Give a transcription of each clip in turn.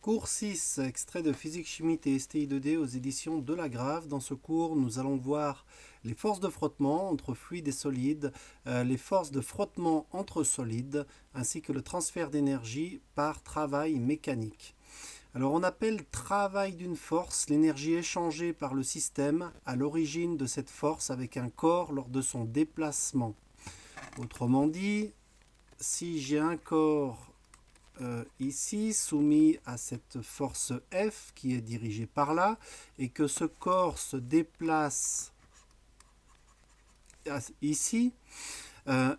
Cours 6, extrait de Physique, Chimie et STI 2D aux éditions de La Grave. Dans ce cours, nous allons voir les forces de frottement entre fluides et solides, les forces de frottement entre solides, ainsi que le transfert d'énergie par travail mécanique. Alors on appelle travail d'une force l'énergie échangée par le système à l'origine de cette force avec un corps lors de son déplacement. Autrement dit, si j'ai un corps ici soumis à cette force F qui est dirigée par là et que ce corps se déplace ici, la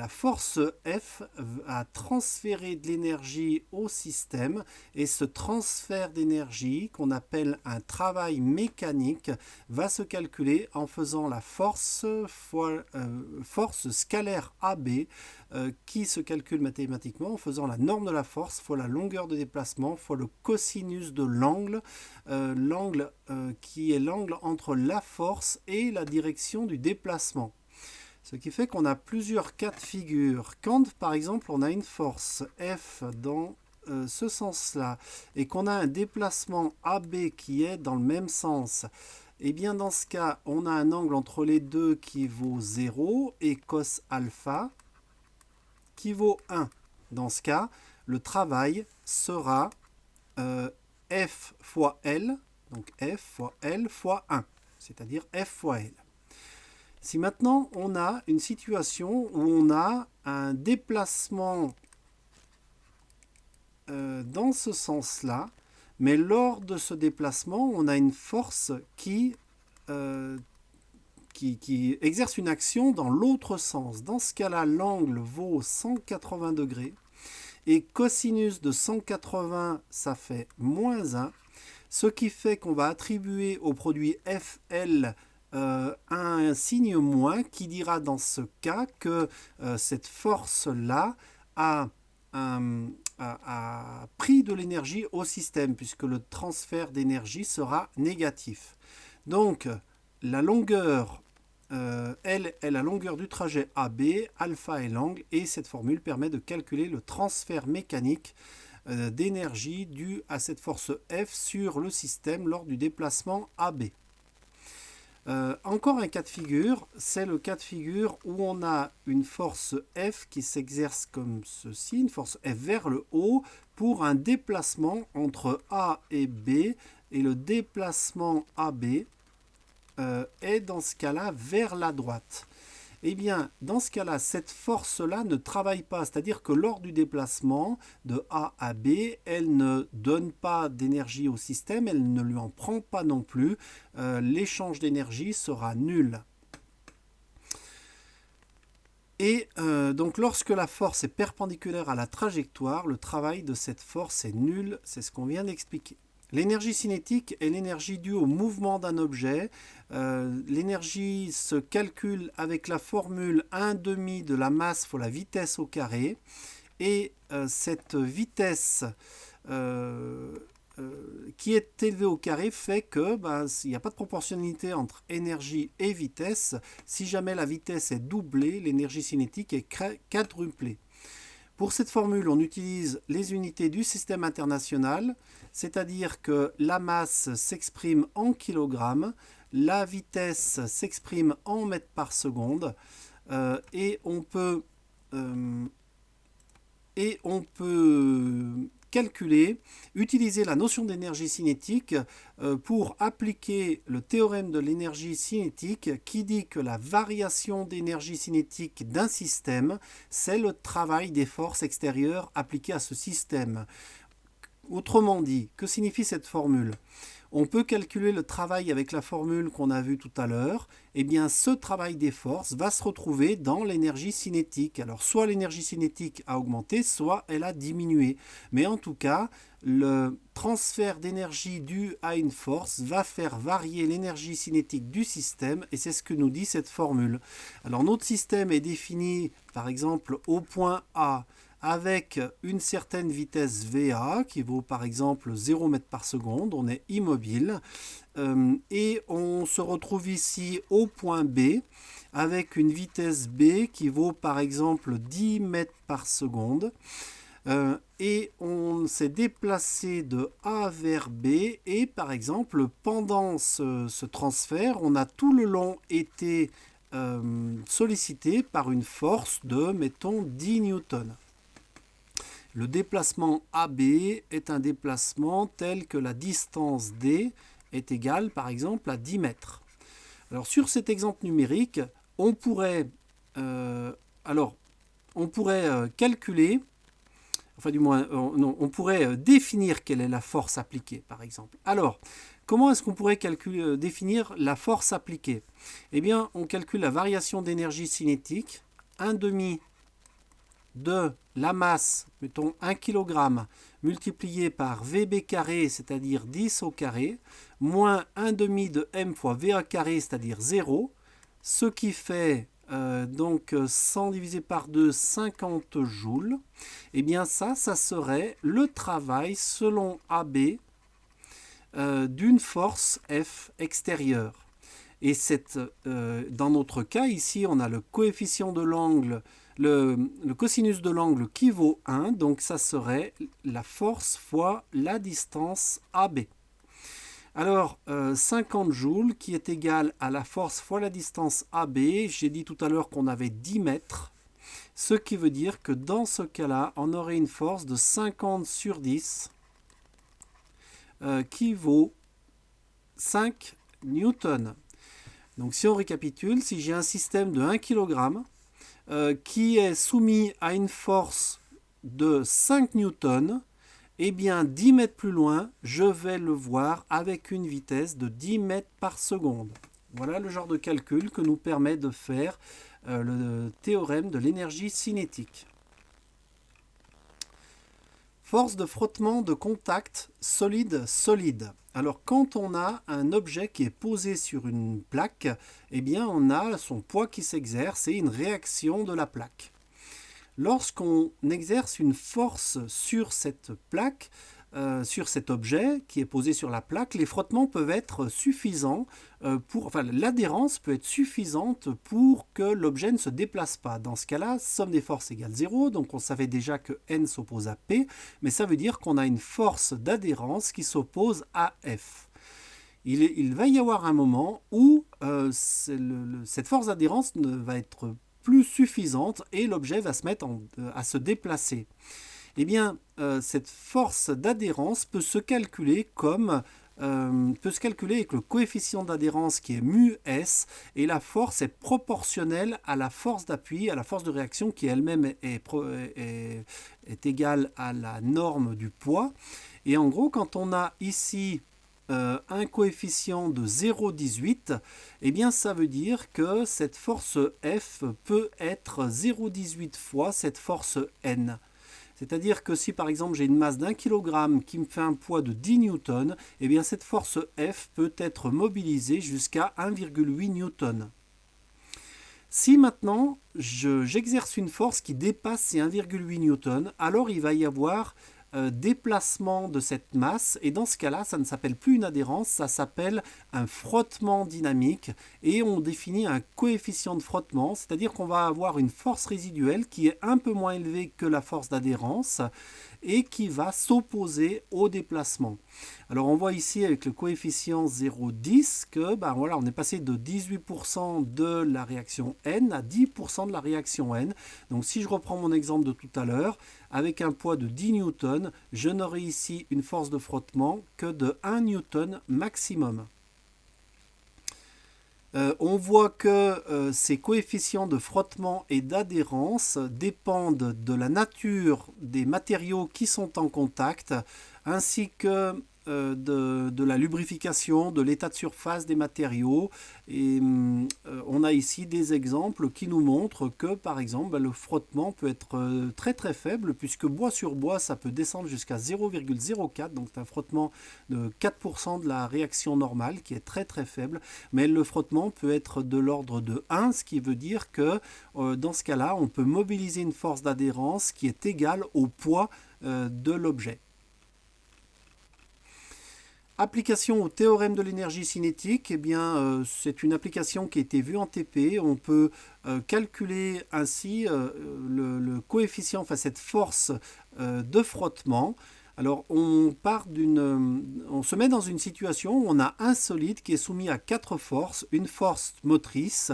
force F a transféré de l'énergie au système et ce transfert d'énergie qu'on appelle un travail mécanique va se calculer en faisant la force scalaire AB qui se calcule mathématiquement en faisant la norme de la force fois la longueur de déplacement fois le cosinus de l'angle, qui est l'angle entre la force et la direction du déplacement. Ce qui fait qu'on a plusieurs cas de figure. Quand, par exemple, on a une force F dans ce sens-là et qu'on a un déplacement AB qui est dans le même sens, eh bien, dans ce cas, on a un angle entre les deux qui vaut 0 et cos alpha qui vaut 1. Dans ce cas, le travail sera F fois L, donc F fois L fois 1, c'est-à-dire F fois L. Si maintenant on a une situation où on a un déplacement dans ce sens-là, mais lors de ce déplacement, on a une force qui exerce une action dans l'autre sens. Dans ce cas-là, l'angle vaut 180 degrés et cosinus de 180, ça fait moins 1, ce qui fait qu'on va attribuer au produit FL un signe moins qui dira dans ce cas que cette force-là a pris de l'énergie au système puisque le transfert d'énergie sera négatif. Donc la longueur L est la longueur du trajet AB, alpha est l'angle et cette formule permet de calculer le transfert mécanique d'énergie due à cette force F sur le système lors du déplacement AB. Encore un cas de figure, c'est le cas de figure où on a une force F qui s'exerce comme ceci, une force F vers le haut pour un déplacement entre A et B et le déplacement AB est dans ce cas-là vers la droite. Eh bien, dans ce cas-là, cette force-là ne travaille pas, c'est-à-dire que lors du déplacement de A à B, elle ne donne pas d'énergie au système, elle ne lui en prend pas non plus, l'échange d'énergie sera nul. Et donc lorsque la force est perpendiculaire à la trajectoire, le travail de cette force est nul, c'est ce qu'on vient d'expliquer. L'énergie cinétique est l'énergie due au mouvement d'un objet. L'énergie se calcule avec la formule 1/2 de la masse fois la vitesse au carré. Et cette vitesse qui est élevée au carré fait que il n'y a pas de proportionnalité entre énergie et vitesse. Si jamais la vitesse est doublée, l'énergie cinétique est quadruplée. Pour cette formule, on utilise les unités du système international, c'est-à-dire que la masse s'exprime en kilogrammes, la vitesse s'exprime en mètres par seconde, et on peut calculer, utiliser la notion d'énergie cinétique pour appliquer le théorème de l'énergie cinétique qui dit que la variation d'énergie cinétique d'un système, c'est le travail des forces extérieures appliquées à ce système. Autrement dit, que signifie cette formule ? On peut calculer le travail avec la formule qu'on a vue tout à l'heure. Eh bien, ce travail des forces va se retrouver dans l'énergie cinétique. Alors, soit l'énergie cinétique a augmenté, soit elle a diminué. Mais en tout cas, le transfert d'énergie dû à une force va faire varier l'énergie cinétique du système et c'est ce que nous dit cette formule. Alors, notre système est défini, par exemple, au point A avec une certaine vitesse VA qui vaut par exemple 0 m par seconde, on est immobile, et on se retrouve ici au point B avec une vitesse B qui vaut par exemple 10 mètres par seconde. Et on s'est déplacé de A vers B et par exemple pendant ce transfert, on a tout le long été sollicité par une force de, mettons, 10 newtons. Le déplacement AB est un déplacement tel que la distance D est égale par exemple à 10 mètres. Alors sur cet exemple numérique, on pourrait, calculer, enfin du moins, on pourrait définir quelle est la force appliquée par exemple. Alors, comment est-ce qu'on pourrait définir la force appliquée? Eh bien, on calcule la variation d'énergie cinétique, 1/2 de la masse, mettons 1 kg, multiplié par VB carré, c'est-à-dire 10 au carré, moins 1/2 de M fois VA carré, c'est-à-dire 0, ce qui fait donc 100 divisé par 2, 50 joules. Et bien ça serait le travail selon AB d'une force F extérieure. Et dans notre cas, ici, on a le coefficient de l'angle, le cosinus de l'angle qui vaut 1, donc ça serait la force fois la distance AB. Alors, 50 joules qui est égal à la force fois la distance AB, j'ai dit tout à l'heure qu'on avait 10 mètres, ce qui veut dire que dans ce cas-là, on aurait une force de 50 sur 10 qui vaut 5 newtons. Donc si on récapitule, si j'ai un système de 1 kg qui est soumis à une force de 5 newtons, eh bien 10 mètres plus loin, je vais le voir avec une vitesse de 10 mètres par seconde. Voilà le genre de calcul que nous permet de faire le théorème de l'énergie cinétique. Force de frottement de contact solide-solide. Alors quand on a un objet qui est posé sur une plaque, eh bien on a son poids qui s'exerce et une réaction de la plaque. Lorsqu'on exerce une force sur cette plaque, sur cet objet qui est posé sur la plaque, les frottements peuvent être suffisants l'adhérence peut être suffisante pour que l'objet ne se déplace pas. Dans ce cas-là, somme des forces égale 0, donc on savait déjà que N s'oppose à P, mais ça veut dire qu'on a une force d'adhérence qui s'oppose à F. Il va y avoir un moment où cette force d'adhérence ne va être plus suffisante et l'objet va se mettre à se déplacer. Eh bien, cette force d'adhérence peut se calculer avec le coefficient d'adhérence qui est mu S, et la force est proportionnelle à la force d'appui, à la force de réaction qui elle-même est égale à la norme du poids. Et en gros, quand on a ici un coefficient de 0,18, eh bien ça veut dire que cette force F peut être 0,18 fois cette force N. C'est-à-dire que si par exemple j'ai une masse d'1 kg qui me fait un poids de 10 newtons, eh bien cette force F peut être mobilisée jusqu'à 1,8 newton. Si maintenant j'exerce une force qui dépasse ces 1,8 newton, alors il va y avoir déplacement de cette masse, et dans ce cas-là, ça ne s'appelle plus une adhérence, ça s'appelle un frottement dynamique, et on définit un coefficient de frottement, c'est-à-dire qu'on va avoir une force résiduelle qui est un peu moins élevée que la force d'adhérence et qui va s'opposer au déplacement. Alors on voit ici avec le coefficient 0,10 que on est passé de 18% de la réaction N à 10% de la réaction N. Donc si je reprends mon exemple de tout à l'heure, avec un poids de 10 newtons, je n'aurai ici une force de frottement que de 1 newton maximum. On voit que ces coefficients de frottement et d'adhérence dépendent de la nature des matériaux qui sont en contact, ainsi que de la lubrification, de l'état de surface des matériaux. Et on a ici des exemples qui nous montrent que par exemple le frottement peut être très très faible, puisque bois sur bois ça peut descendre jusqu'à 0,04, donc c'est un frottement de 4% de la réaction normale qui est très très faible, mais le frottement peut être de l'ordre de 1, ce qui veut dire que dans ce cas-là on peut mobiliser une force d'adhérence qui est égale au poids de l'objet. Application au théorème de l'énergie cinétique, eh bien, c'est une application qui a été vue en TP. On peut calculer ainsi le coefficient, enfin cette force de frottement. Alors on se met dans une situation où on a un solide qui est soumis à 4 forces, une force motrice,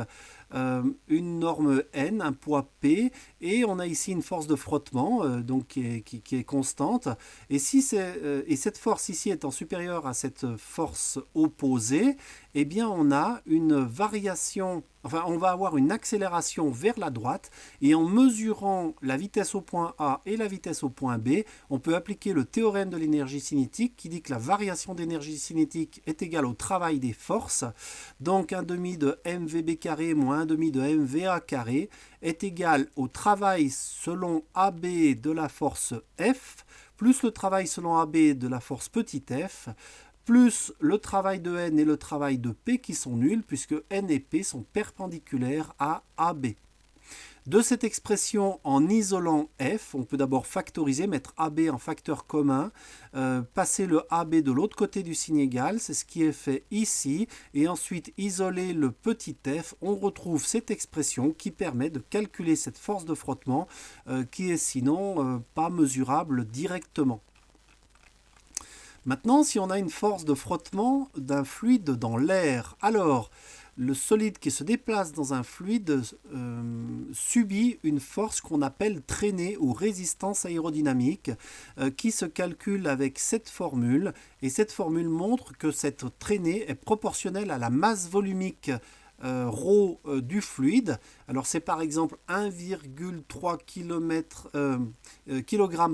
une norme N, un poids P, et on a ici une force de frottement donc qui est constante. Et, et cette force ici étant supérieure à cette force opposée, eh bien on a une variation, enfin on va avoir une accélération vers la droite, et en mesurant la vitesse au point A et la vitesse au point B, on peut appliquer le théorème de l'énergie cinétique qui dit que la variation d'énergie cinétique est égale au travail des forces. Donc un demi de mvb carré moins un demi de mva carré est égal au travail selon AB de la force F, plus le travail selon AB de la force petit f, plus le travail de N et le travail de P qui sont nuls, puisque N et P sont perpendiculaires à AB. De cette expression, en isolant f, on peut d'abord factoriser, mettre AB en facteur commun, passer le AB de l'autre côté du signe égal, c'est ce qui est fait ici, et ensuite isoler le petit f, on retrouve cette expression qui permet de calculer cette force de frottement qui est sinon pas mesurable directement. Maintenant, si on a une force de frottement d'un fluide dans l'air, alors le solide qui se déplace dans un fluide subit une force qu'on appelle traînée ou résistance aérodynamique qui se calcule avec cette formule. Et cette formule montre que cette traînée est proportionnelle à la masse volumique ρ du fluide. Alors c'est par exemple 1,3 kg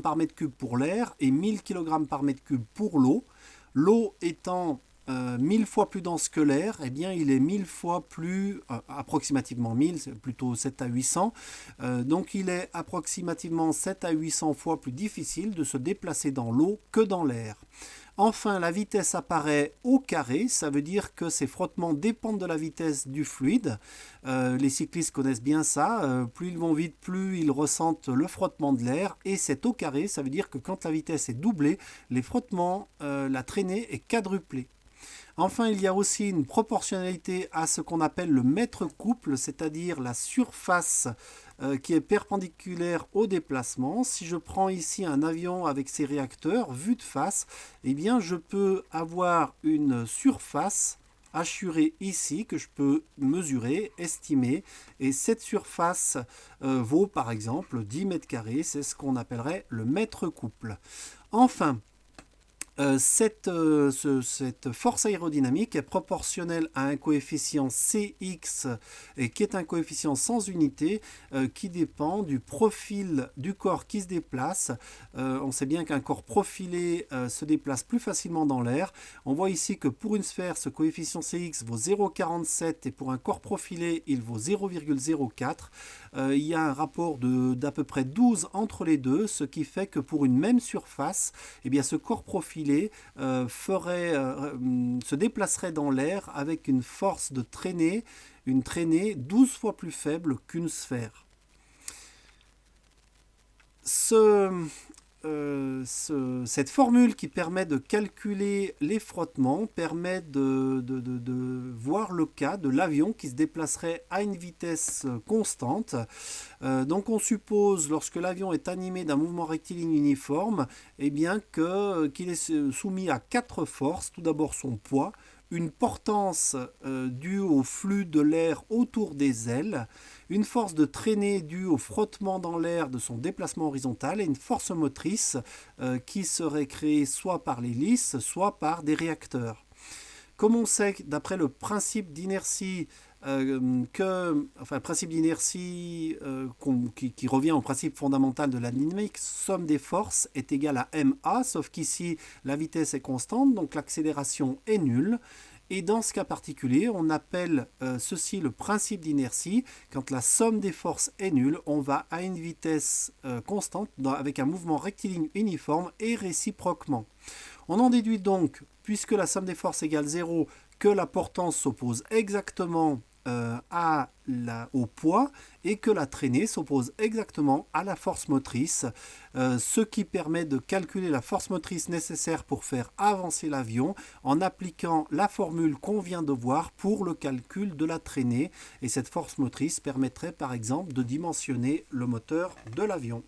par mètre cube pour l'air et 1000 kg par mètre cube pour l'eau. L'eau étant 1000 fois plus dense que l'air, eh bien il est 1000 fois plus, approximativement 1000, c'est plutôt 7 à 800, donc il est approximativement 7 à 800 fois plus difficile de se déplacer dans l'eau que dans l'air. Enfin, la vitesse apparaît au carré, ça veut dire que ces frottements dépendent de la vitesse du fluide. Les cyclistes connaissent bien ça, plus ils vont vite, plus ils ressentent le frottement de l'air, et c'est au carré, ça veut dire que quand la vitesse est doublée, les frottements, la traînée est quadruplée. Enfin, il y a aussi une proportionnalité à ce qu'on appelle le mètre couple, c'est-à-dire la surface qui est perpendiculaire au déplacement. Si je prends ici un avion avec ses réacteurs, vu de face, eh bien je peux avoir une surface assurée ici que je peux mesurer, estimer, et cette surface vaut par exemple 10 mètres carrés, c'est ce qu'on appellerait le mètre couple. Enfin, cette force aérodynamique est proportionnelle à un coefficient Cx et qui est un coefficient sans unité qui dépend du profil du corps qui se déplace. On sait bien qu'un corps profilé se déplace plus facilement dans l'air. On voit ici que pour une sphère, ce coefficient Cx vaut 0,47 et pour un corps profilé, il vaut 0,04. Il y a un rapport d'à peu près 12 entre les deux, ce qui fait que pour une même surface, eh bien, ce corps profilé se déplacerait dans l'air avec une force de traînée, une traînée 12 fois plus faible qu'une sphère. Cette formule qui permet de calculer les frottements permet de voir le cas de l'avion qui se déplacerait à une vitesse constante. Donc on suppose, lorsque l'avion est animé d'un mouvement rectiligne uniforme, eh bien qu'il est soumis à 4 forces. Tout d'abord son poids, une portance due au flux de l'air autour des ailes, une force de traînée due au frottement dans l'air de son déplacement horizontal et une force motrice qui serait créée soit par l'hélice, soit par des réacteurs. Comme on sait, d'après le principe d'inertie, principe d'inertie qui revient au principe fondamental de la dynamique, somme des forces est égale à ma, sauf qu'ici la vitesse est constante, donc l'accélération est nulle. Et dans ce cas particulier, on appelle ceci le principe d'inertie. Quand la somme des forces est nulle, on va à une vitesse constante avec un mouvement rectiligne uniforme et réciproquement. On en déduit donc, puisque la somme des forces égale 0, que la portance s'oppose exactement au poids et que la traînée s'oppose exactement à la force motrice, ce qui permet de calculer la force motrice nécessaire pour faire avancer l'avion en appliquant la formule qu'on vient de voir pour le calcul de la traînée. Et cette force motrice permettrait par exemple de dimensionner le moteur de l'avion.